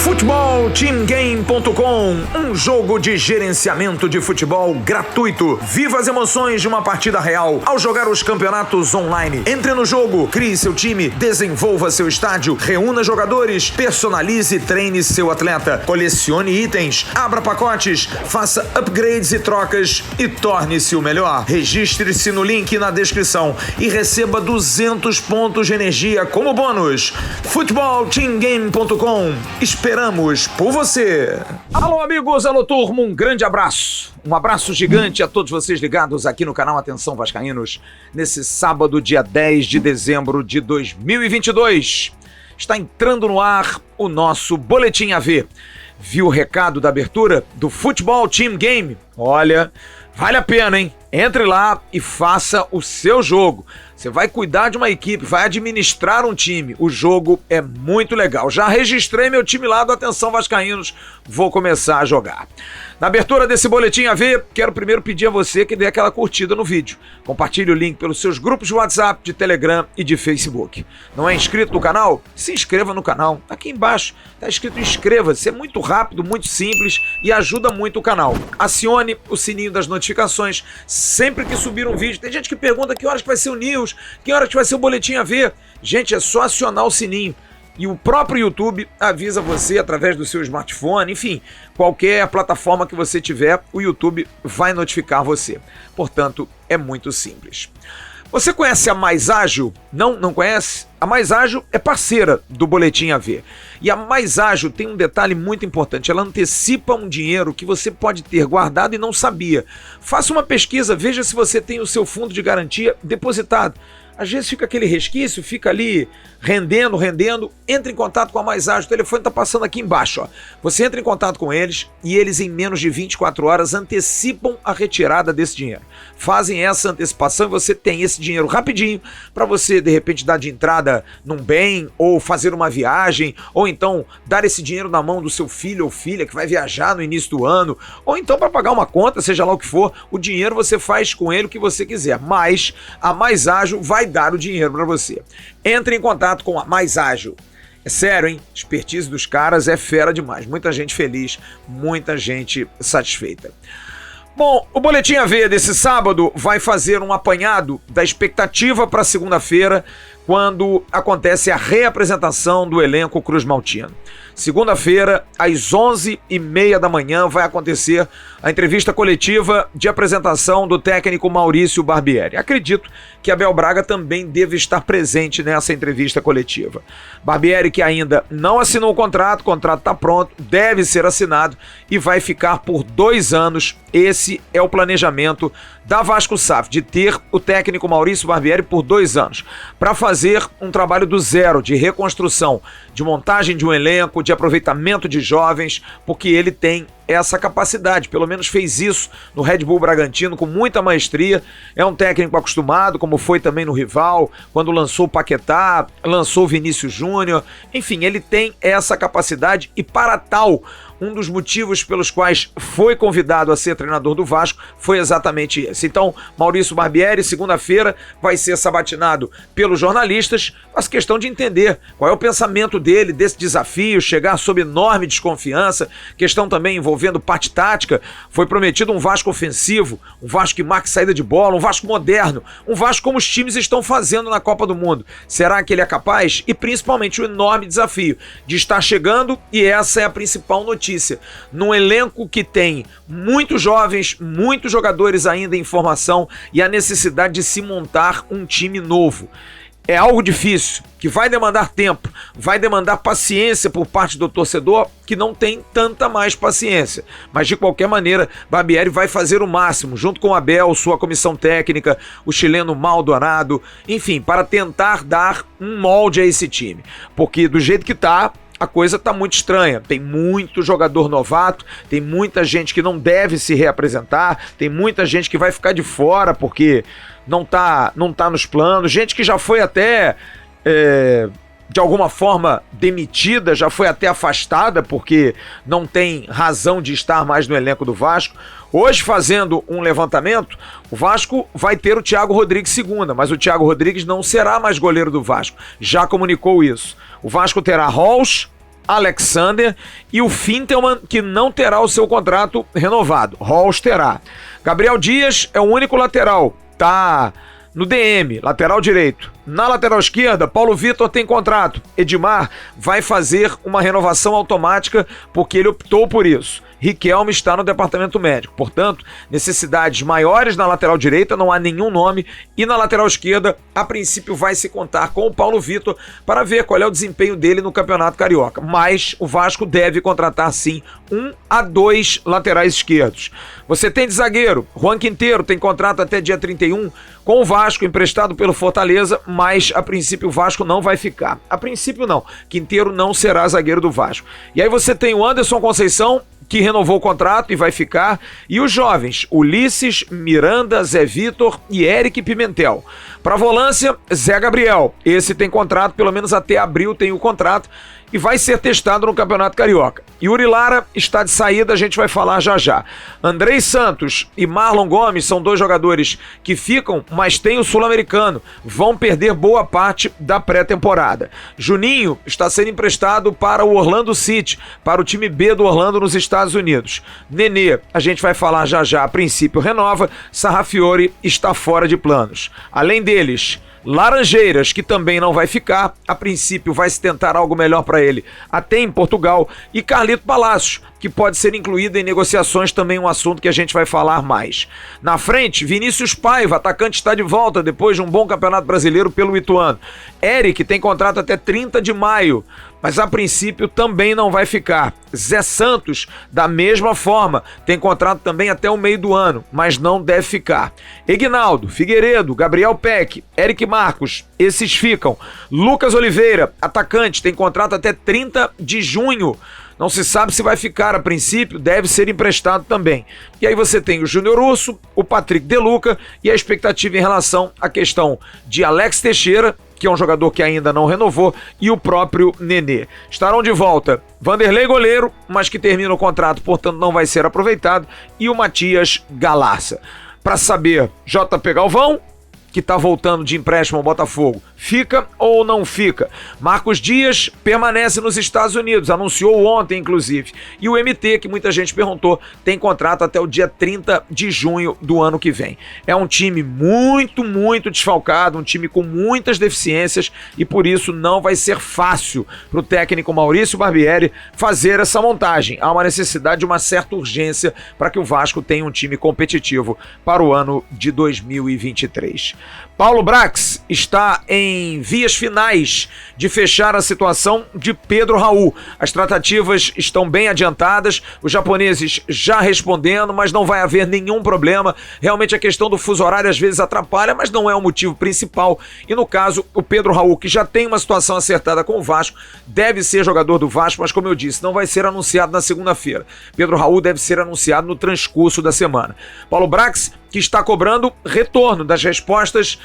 FutebolTeamGame.com, um jogo de gerenciamento de futebol gratuito. Viva as emoções de uma partida real ao jogar os campeonatos online. Entre no jogo, crie seu time, desenvolva seu estádio, reúna jogadores, personalize e treine seu atleta, colecione itens, abra pacotes, faça upgrades e trocas e torne-se o melhor. Registre-se no link na descrição e receba 200 pontos de energia como bônus. FutebolTeamGame.com. Esperamos por você. Alô, amigos, alô, turma, um grande abraço. Um abraço gigante a todos vocês ligados aqui no canal Atenção Vascaínos, nesse sábado, dia 10 de dezembro de 2022. Está entrando no ar o nosso Boletim AV. Viu o recado da abertura do Futebol Team Game? Olha, vale a pena, hein? Entre lá e faça o seu jogo. Você vai cuidar de uma equipe, vai administrar um time. O jogo é muito legal. Já registrei meu time lá do Atenção Vascaínos. Vou começar a jogar. Na abertura desse Boletim AV, quero primeiro pedir a você que dê aquela curtida no vídeo. Compartilhe o link pelos seus grupos de WhatsApp, de Telegram e de Facebook. Não é inscrito no canal? Se inscreva no canal. Aqui embaixo está escrito inscreva-se. É muito rápido, muito simples e ajuda muito o canal. Acione o sininho das notificações sempre que subir um vídeo. Tem gente que pergunta que horas que vai ser o News, que horas que vai ser o Boletim AV. Gente, é só acionar o sininho. E o próprio YouTube avisa você através do seu smartphone, enfim, qualquer plataforma que você tiver, o YouTube vai notificar você. Portanto, é muito simples. Você conhece a Mais Ágil? Não conhece? A Mais Ágil é parceira do Boletim AV. E a Mais Ágil tem um detalhe muito importante. Ela antecipa um dinheiro que você pode ter guardado e não sabia. Faça uma pesquisa, veja se você tem o seu fundo de garantia depositado. Às vezes fica aquele resquício, fica ali rendendo. Entre em contato com a Mais Ágil. O telefone está passando aqui embaixo. Ó. Você entra em contato com eles e eles em menos de 24 horas antecipam a retirada desse dinheiro. Fazem essa antecipação e você tem esse dinheiro rapidinho para você, de repente, dar de entrada num bem ou fazer uma viagem ou então dar esse dinheiro na mão do seu filho ou filha que vai viajar no início do ano ou então para pagar uma conta, seja lá o que for. O dinheiro você faz com ele o que você quiser, mas a Mais Ágil vai dar o dinheiro para você. Entre em contato com a Mais Ágil. É sério, hein? A expertise dos caras é fera demais. Muita gente feliz, muita gente satisfeita. Bom, o Boletim AV desse sábado vai fazer um apanhado da expectativa para segunda-feira, quando acontece a reapresentação do elenco Cruz Maltino. Segunda-feira, às 11h30 da manhã, vai acontecer a entrevista coletiva de apresentação do técnico Maurício Barbieri. Acredito que Abel Braga também deve estar presente nessa entrevista coletiva. Barbieri, que ainda não assinou o contrato está pronto, deve ser assinado e vai ficar por 2 anos. Esse é o planejamento da Vasco SAF, de ter o técnico Maurício Barbieri por 2 anos, para fazer um trabalho do zero, de reconstrução, de montagem de um elenco, de aproveitamento de jovens, porque ele tem essa capacidade, pelo menos fez isso no Red Bull Bragantino com muita maestria. É um técnico acostumado, como foi também no rival, quando lançou o Paquetá, lançou o Vinícius Júnior, enfim, ele tem essa capacidade e para tal, um dos motivos pelos quais foi convidado a ser treinador do Vasco foi exatamente esse. Então, Maurício Barbieri, segunda-feira, vai ser sabatinado pelos jornalistas. Faço questão de entender qual é o pensamento dele desse desafio, chegar sob enorme desconfiança, questão também envolvendo parte tática. Foi prometido um Vasco ofensivo, um Vasco que marque saída de bola, um Vasco moderno, um Vasco como os times estão fazendo na Copa do Mundo. Será que ele é capaz? E principalmente o enorme desafio de estar chegando, e essa é a principal notícia, num elenco que tem muitos jovens, muitos jogadores ainda em formação e a necessidade de se montar um time novo. É algo difícil, que vai demandar tempo, vai demandar paciência por parte do torcedor, que não tem tanta mais paciência. Mas de qualquer maneira, Barbieri vai fazer o máximo, junto com Abel, sua comissão técnica, o chileno Maldonado, enfim, para tentar dar um molde a esse time. Porque do jeito que tá, a coisa tá muito estranha. Tem muito jogador novato, tem muita gente que não deve se reapresentar, tem muita gente que vai ficar de fora porque não tá nos planos, gente que já foi até de alguma forma demitida, já foi até afastada porque não tem razão de estar mais no elenco do Vasco. Hoje, fazendo um levantamento, o Vasco vai ter o Thiago Rodrigues segunda, mas o Thiago Rodrigues não será mais goleiro do Vasco, já comunicou isso. O Vasco terá Halls, Alexander e o Fintelman, que não terá o seu contrato renovado. Halls terá. Gabriel Dias é o único lateral, tá no DM, lateral direito. Na lateral esquerda, Paulo Vitor tem contrato. Edmar vai fazer uma renovação automática porque ele optou por isso. Riquelme está no departamento médico. Portanto, necessidades maiores na lateral direita, não há nenhum nome. E na lateral esquerda, a princípio vai se contar com o Paulo Vitor para ver qual é o desempenho dele no Campeonato Carioca. Mas o Vasco deve contratar sim 1 a 2 laterais esquerdos. Você tem de zagueiro, Juan Quinteiro tem contrato até dia 31 com o Vasco, emprestado pelo Fortaleza, mas a princípio o Vasco não vai ficar. A princípio não, Quinteiro não será zagueiro do Vasco. E aí você tem o Anderson Conceição, que renovou o contrato e vai ficar, e os jovens, Ulisses, Miranda, Zé Vitor e Eric Pimentel. Para volância, Zé Gabriel, esse tem contrato, pelo menos até abril tem o contrato, e vai ser testado no Campeonato Carioca. Yuri Lara está de saída, a gente vai falar já já. Andrei Santos e Marlon Gomes são dois jogadores que ficam, mas tem o Sul-Americano, vão perder boa parte da pré-temporada. Juninho está sendo emprestado para o Orlando City, para o time B do Orlando nos Estados Unidos. Nenê, a gente vai falar já já, a princípio renova, Sarrafiore está fora de planos. Além deles, Laranjeiras, que também não vai ficar, a princípio vai se tentar algo melhor para ele até em Portugal, e Carlito Palácios, que pode ser incluído em negociações, também um assunto que a gente vai falar mais. Na frente, Vinícius Paiva, atacante, está de volta depois de um bom campeonato brasileiro pelo Ituano. Eric tem contrato até 30 de maio, mas a princípio também não vai ficar. Zé Santos, da mesma forma, tem contrato também até o meio do ano, mas não deve ficar. Egnaldo, Figueiredo, Gabriel Peck, Eric Marcos, esses ficam. Lucas Oliveira, atacante, tem contrato até 30 de junho. Não se sabe se vai ficar, a princípio deve ser emprestado também. E aí você tem o Júnior Urso, o Patrick De Luca e a expectativa em relação à questão de Alex Teixeira, que é um jogador que ainda não renovou, e o próprio Nenê. Estarão de volta Vanderlei goleiro, mas que termina o contrato, portanto não vai ser aproveitado, e o Matias Galarça. Para saber, JP Galvão, que está voltando de empréstimo ao Botafogo, fica ou não fica? Marcos Dias permanece nos Estados Unidos, anunciou ontem, inclusive. E o MT, que muita gente perguntou, tem contrato até o dia 30 de junho do ano que vem. É um time muito, muito desfalcado, um time com muitas deficiências, e por isso não vai ser fácil para o técnico Maurício Barbieri fazer essa montagem. Há uma necessidade de uma certa urgência para que o Vasco tenha um time competitivo para o ano de 2023. Paulo Brax está em vias finais de fechar a situação de Pedro Raul. As tratativas estão bem adiantadas, os japoneses já respondendo, mas não vai haver nenhum problema. Realmente a questão do fuso horário às vezes atrapalha, mas não é o motivo principal. E no caso, o Pedro Raul, que já tem uma situação acertada com o Vasco, deve ser jogador do Vasco, mas como eu disse, não vai ser anunciado na segunda-feira. Pedro Raul deve ser anunciado no transcurso da semana. Paulo Brax, que está cobrando retorno das respostas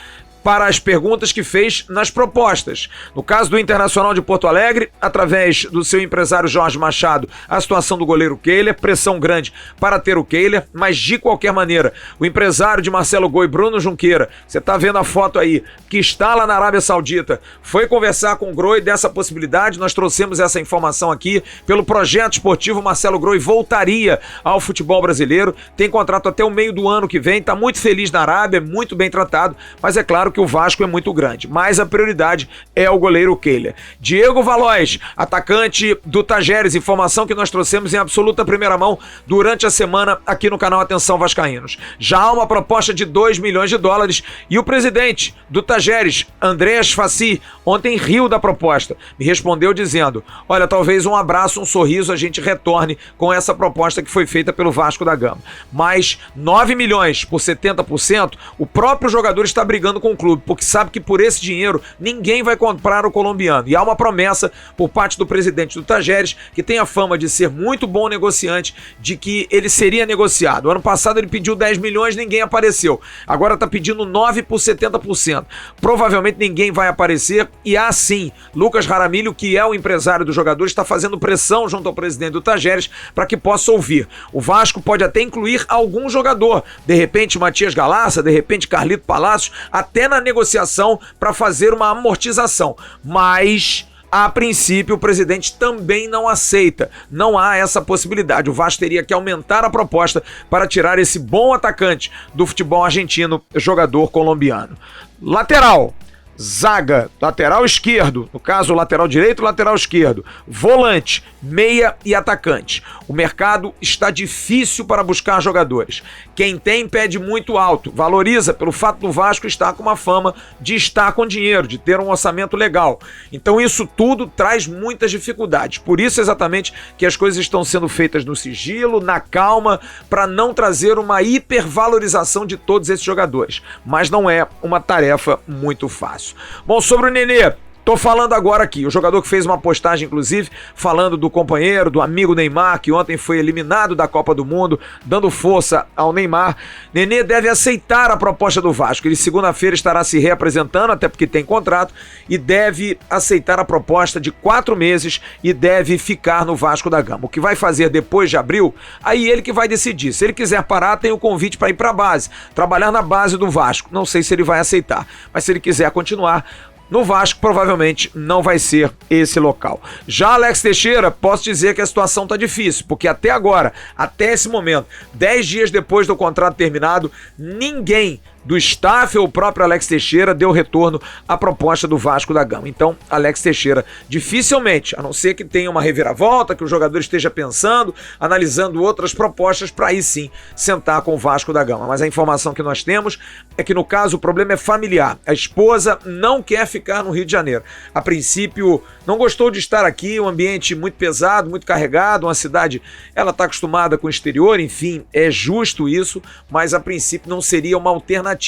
para as perguntas que fez nas propostas. No caso do Internacional de Porto Alegre, através do seu empresário Jorge Machado, a situação do goleiro Kehler, pressão grande para ter o Kehler, mas de qualquer maneira, o empresário de Marcelo Goi, Bruno Junqueira, você está vendo a foto aí, que está lá na Arábia Saudita, foi conversar com o Groi dessa possibilidade, nós trouxemos essa informação aqui, pelo projeto esportivo, Marcelo Groi voltaria ao futebol brasileiro, tem contrato até o meio do ano que vem, está muito feliz na Arábia, muito bem tratado, mas é claro que o Vasco é muito grande, mas a prioridade é o goleiro Kehler. Diego Valois, atacante do Tajeres, informação que nós trouxemos em absoluta primeira mão durante a semana aqui no canal Atenção Vascaínos. Já há uma proposta de 2 milhões de dólares e o presidente do Tajeres, Andreas Fassi, ontem riu da proposta, me respondeu dizendo, olha, talvez um abraço, um sorriso, a gente retorne com essa proposta que foi feita pelo Vasco da Gama. Mas 9 milhões por 70%, o próprio jogador está brigando com o clube, porque sabe que por esse dinheiro ninguém vai comprar o colombiano. E há uma promessa por parte do presidente do Tajeres, que tem a fama de ser muito bom negociante, de que ele seria negociado. Ano passado ele pediu 10 milhões, ninguém apareceu. Agora está pedindo 9 por 70%. Provavelmente ninguém vai aparecer e há sim, Lucas Jaramillo, que é o empresário do jogador, está fazendo pressão junto ao presidente do Tajeres para que possa ouvir. O Vasco pode até incluir algum jogador, de repente Matias Galassa, de repente Carlito Palácios, até na negociação para fazer uma amortização. Mas a princípio, o presidente também não aceita. Não há essa possibilidade. O Vasco teria que aumentar a proposta para tirar esse bom atacante do futebol argentino, jogador colombiano. Lateral. Zaga, lateral esquerdo, no caso lateral direito, lateral esquerdo, volante, meia e atacante. O mercado está difícil para buscar jogadores. Quem tem pede muito alto, valoriza pelo fato do Vasco estar com uma fama de estar com dinheiro, de ter um orçamento legal. Então isso tudo traz muitas dificuldades. Por isso exatamente que as coisas estão sendo feitas no sigilo, na calma, para não trazer uma hipervalorização de todos esses jogadores. Mas não é uma tarefa muito fácil. Bom, sobre o Nenê, tô falando agora aqui, o jogador que fez uma postagem, inclusive, falando do companheiro, do amigo Neymar, que ontem foi eliminado da Copa do Mundo, dando força ao Neymar. Nenê deve aceitar a proposta do Vasco. Ele segunda-feira estará se reapresentando, até porque tem contrato, e deve aceitar a proposta de 4 meses e deve ficar no Vasco da Gama. O que vai fazer depois de abril, aí ele que vai decidir. Se ele quiser parar, tem o convite para ir para a base, trabalhar na base do Vasco. Não sei se ele vai aceitar, mas se ele quiser continuar no Vasco, provavelmente não vai ser esse local. Já Alex Teixeira, posso dizer que a situação tá difícil, porque até agora, até esse momento, 10 dias depois do contrato terminado, ninguém do staff ou o próprio Alex Teixeira deu retorno à proposta do Vasco da Gama. Então, Alex Teixeira dificilmente, a não ser que tenha uma reviravolta, que o jogador esteja pensando, analisando outras propostas para aí sim sentar com o Vasco da Gama. Mas a informação que nós temos é que no caso o problema é familiar. A esposa não quer ficar no Rio de Janeiro. A princípio não gostou de estar aqui, um ambiente muito pesado, muito carregado, uma cidade, ela está acostumada com o exterior, enfim, é justo isso, mas a princípio não seria uma alternativa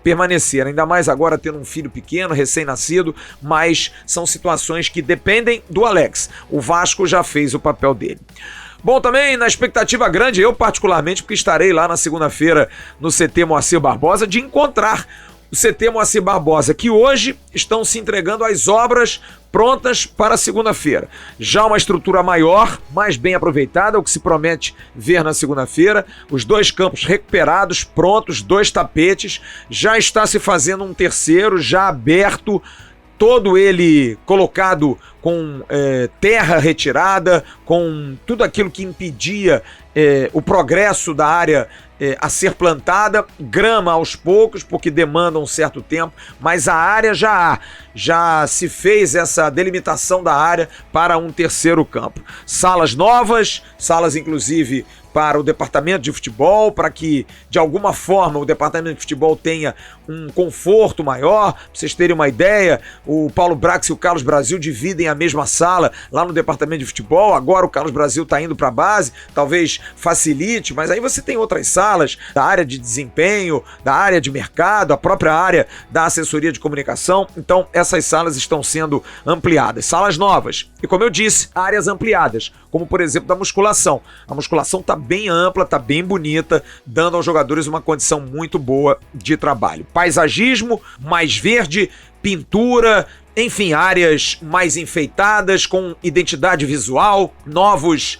permanecer, ainda mais agora tendo um filho pequeno, recém-nascido, mas são situações que dependem do Alex. O Vasco já fez o papel dele. Bom, também na expectativa grande, eu particularmente, porque estarei lá na segunda-feira no CT Moacir Barbosa, de encontrar o CT Moacir Barbosa, que hoje estão se entregando às obras prontas para segunda-feira. Já uma estrutura maior, mais bem aproveitada, o que se promete ver na segunda-feira. Os 2 campos recuperados, prontos, 2 tapetes. Já está se fazendo um terceiro, já aberto, todo ele colocado com terra retirada, com tudo aquilo que impedia o progresso da área a ser plantada, grama aos poucos, porque demanda um certo tempo, mas a área já se fez essa delimitação da área para um terceiro campo. Salas novas, salas inclusive para o departamento de futebol, para que de alguma forma o departamento de futebol tenha um conforto maior. Para vocês terem uma ideia, o Paulo Brax e o Carlos Brasil dividem a mesma sala lá no departamento de futebol. Agora o Carlos Brasil está indo para a base, talvez facilite, mas aí você tem outras salas da área de desempenho, da área de mercado, a própria área da assessoria de comunicação. Então essas salas estão sendo ampliadas, salas novas e, como eu disse, áreas ampliadas, como por exemplo da musculação. A musculação está bem ampla, está bem bonita, dando aos jogadores uma condição muito boa de trabalho. Paisagismo, mais verde, pintura, enfim, áreas mais enfeitadas, com identidade visual, novos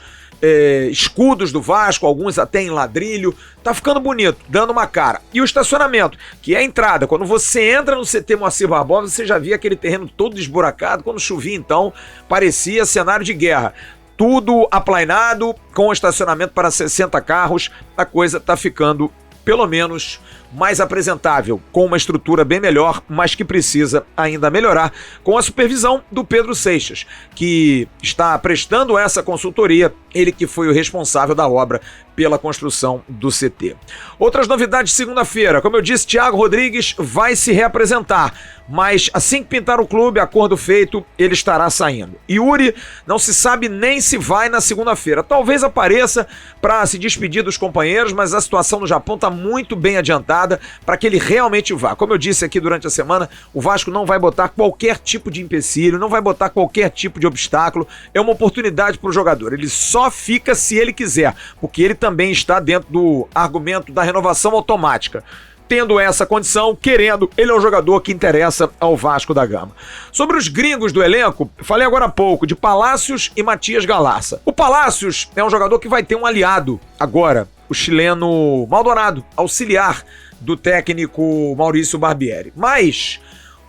escudos do Vasco, alguns até em ladrilho. Tá ficando bonito, dando uma cara. E o estacionamento, que é a entrada. Quando você entra no CT Moacir Barbosa, você já via aquele terreno todo esburacado. Quando chovia, então, parecia cenário de guerra. Tudo aplainado, com estacionamento para 60 carros. A coisa tá ficando, pelo menos, mais apresentável, com uma estrutura bem melhor, mas que precisa ainda melhorar, com a supervisão do Pedro Seixas, que está prestando essa consultoria, ele que foi o responsável da obra pela construção do CT. Outras novidades de segunda-feira, como eu disse, Thiago Rodrigues vai se reapresentar, mas assim que pintar o clube, acordo feito, ele estará saindo. Yuri não se sabe nem se vai na segunda-feira, talvez apareça para se despedir dos companheiros, mas a situação no Japão está muito bem adiantada. temporada para que ele realmente vá. Como eu disse aqui durante a semana, o Vasco não vai botar qualquer tipo de empecilho, não vai botar qualquer tipo de obstáculo. É uma oportunidade para o jogador. Ele só fica se ele quiser, porque ele também está dentro do argumento da renovação automática. Tendo essa condição, querendo, ele é um jogador que interessa ao Vasco da Gama. Sobre os gringos do elenco, falei agora há pouco de Palácios e Matias Galassa. O Palácios é um jogador que vai ter um aliado agora, o chileno Maldonado, auxiliar do técnico Maurício Barbieri. Mas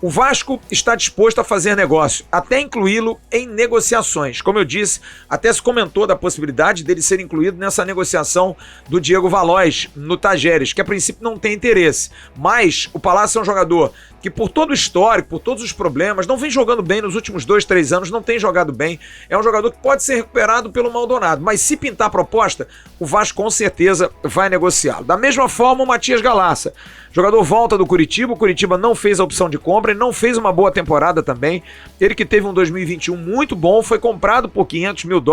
o Vasco está disposto a fazer negócio, até incluí-lo em negociações. Como eu disse, até se comentou da possibilidade dele ser incluído nessa negociação do Diego Valois no Tajeres, que a princípio não tem interesse. Mas o Palácio é um jogador que, por todo o histórico, por todos os problemas, não vem jogando bem nos últimos 2, 3 anos, não tem jogado bem. É um jogador que pode ser recuperado pelo Maldonado, mas se pintar proposta, o Vasco com certeza vai negociá-lo. Da mesma forma, o Matias Galassa. O jogador volta do Curitiba, o Curitiba não fez a opção de compra, ele não fez uma boa temporada também. Ele que teve um 2021 muito bom, foi comprado por $500 mil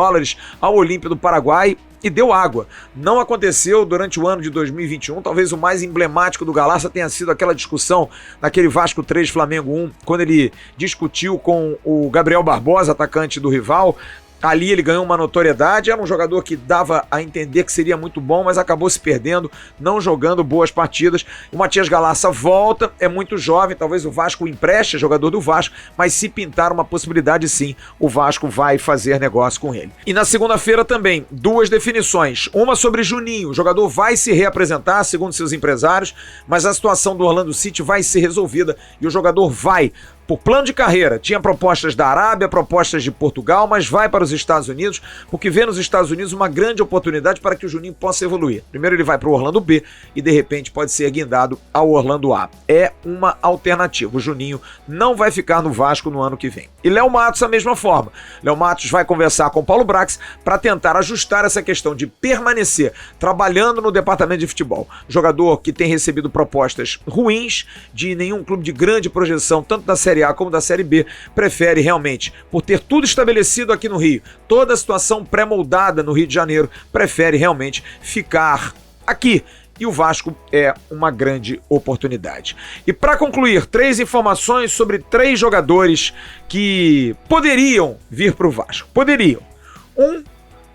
ao Olímpia do Paraguai e deu água. Não aconteceu durante o ano de 2021, talvez o mais emblemático do Galassa tenha sido aquela discussão naquele Vasco 3, Flamengo 1, quando ele discutiu com o Gabriel Barbosa, atacante do rival. Ali ele ganhou uma notoriedade, era um jogador que dava a entender que seria muito bom, mas acabou se perdendo, não jogando boas partidas. O Matias Galassa volta, é muito jovem, talvez o Vasco o empreste, jogador do Vasco, mas se pintar uma possibilidade sim, o Vasco vai fazer negócio com ele. E na segunda-feira também, 2 definições, uma sobre Juninho, o jogador vai se reapresentar, segundo seus empresários, mas a situação do Orlando City vai ser resolvida e o jogador vai. Por plano de carreira, tinha propostas da Arábia, propostas de Portugal, mas vai para os Estados Unidos, porque vê nos Estados Unidos uma grande oportunidade para que o Juninho possa evoluir. Primeiro ele vai para o Orlando B e de repente pode ser guindado ao Orlando A. É uma alternativa. O Juninho não vai ficar no Vasco no ano que vem. E Léo Matos da mesma forma. Léo Matos vai conversar com Paulo Brax para tentar ajustar essa questão de permanecer trabalhando no departamento de futebol. Jogador que tem recebido propostas ruins de nenhum clube de grande projeção, tanto da Série A como da Série B, prefere realmente, por ter tudo estabelecido aqui no Rio, toda a situação pré-moldada no Rio de Janeiro, prefere realmente ficar aqui. E o Vasco é uma grande oportunidade. E para concluir, 3 informações sobre 3 jogadores que poderiam vir para o Vasco. Poderiam.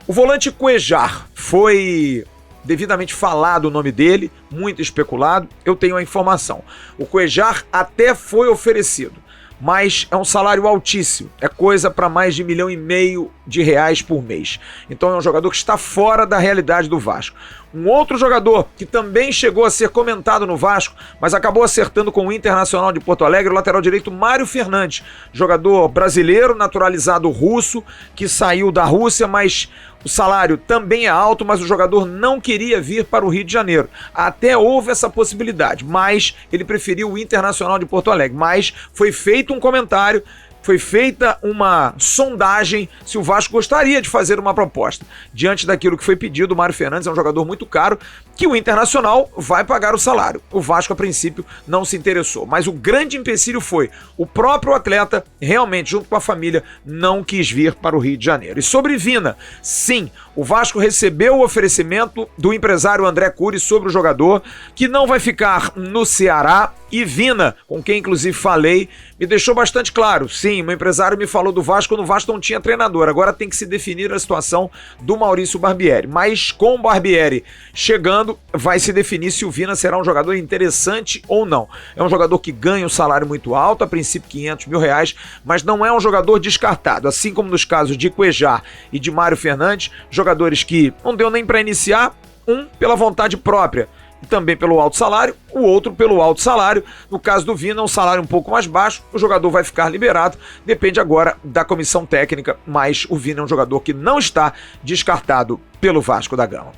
O volante Cuejar foi devidamente falado o nome dele, muito especulado. Eu tenho a informação. O Cuejar até foi oferecido, mas é um salário altíssimo, é coisa para mais de R$1,5 milhão por mês. Então é um jogador que está fora da realidade do Vasco. Um outro jogador que também chegou a ser comentado no Vasco, mas acabou acertando com o Internacional de Porto Alegre, o lateral direito Mário Fernandes, jogador brasileiro, naturalizado russo, que saiu da Rússia, mas o salário também é alto, mas o jogador não queria vir para o Rio de Janeiro. Até houve essa possibilidade, mas ele preferiu o Internacional de Porto Alegre. Mas foi feito um comentário, foi feita uma sondagem se o Vasco gostaria de fazer uma proposta. Diante daquilo que foi pedido, o Mário Fernandes é um jogador muito caro, que o Internacional vai pagar o salário. O Vasco, a princípio, não se interessou. Mas o grande empecilho foi o próprio atleta, realmente, junto com a família, não quis vir para o Rio de Janeiro. E sobre Vina, sim, o Vasco recebeu o oferecimento do empresário André Cury sobre o jogador, que não vai ficar no Ceará. E Vina, com quem inclusive falei, me deixou bastante claro. Sim, meu empresário me falou do Vasco quando o Vasco não tinha treinador. Agora tem que se definir a situação do Maurício Barbieri. Mas com o Barbieri chegando, vai se definir se o Vina será um jogador interessante ou não. É um jogador que ganha um salário muito alto, a princípio R$500 mil, mas não é um jogador descartado. Assim como nos casos de Cuejar e de Mário Fernandes, jogadores que não deu nem para iniciar, um pela vontade própria, também pelo alto salário, o outro pelo alto salário. No caso do Vina, um salário um pouco mais baixo, o jogador vai ficar liberado, depende agora da comissão técnica, mas o Vina é um jogador que não está descartado pelo Vasco da Gama.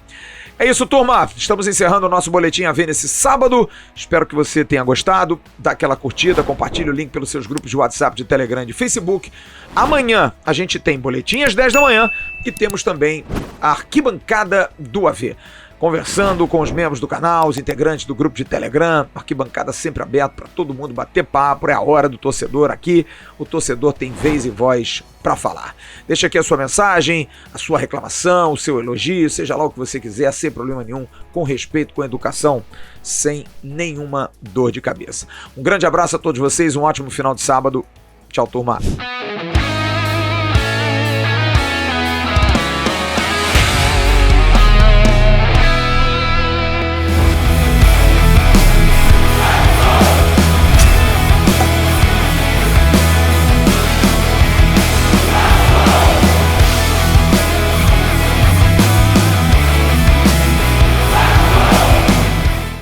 É isso, turma, estamos encerrando o nosso Boletim AV nesse sábado, espero que você tenha gostado, dá aquela curtida, compartilhe o link pelos seus grupos de WhatsApp, de Telegram e de Facebook. Amanhã a gente tem Boletim às 10 da manhã e temos também a arquibancada do AV. conversando com os membros do canal, os integrantes do grupo de Telegram, arquibancada sempre aberta para todo mundo bater papo, é a hora do torcedor aqui, o torcedor tem vez e voz para falar. Deixa aqui a sua mensagem, a sua reclamação, o seu elogio, seja lá o que você quiser, sem problema nenhum, com respeito, com educação, sem nenhuma dor de cabeça. Um grande abraço a todos vocês, um ótimo final de sábado. Tchau, turma.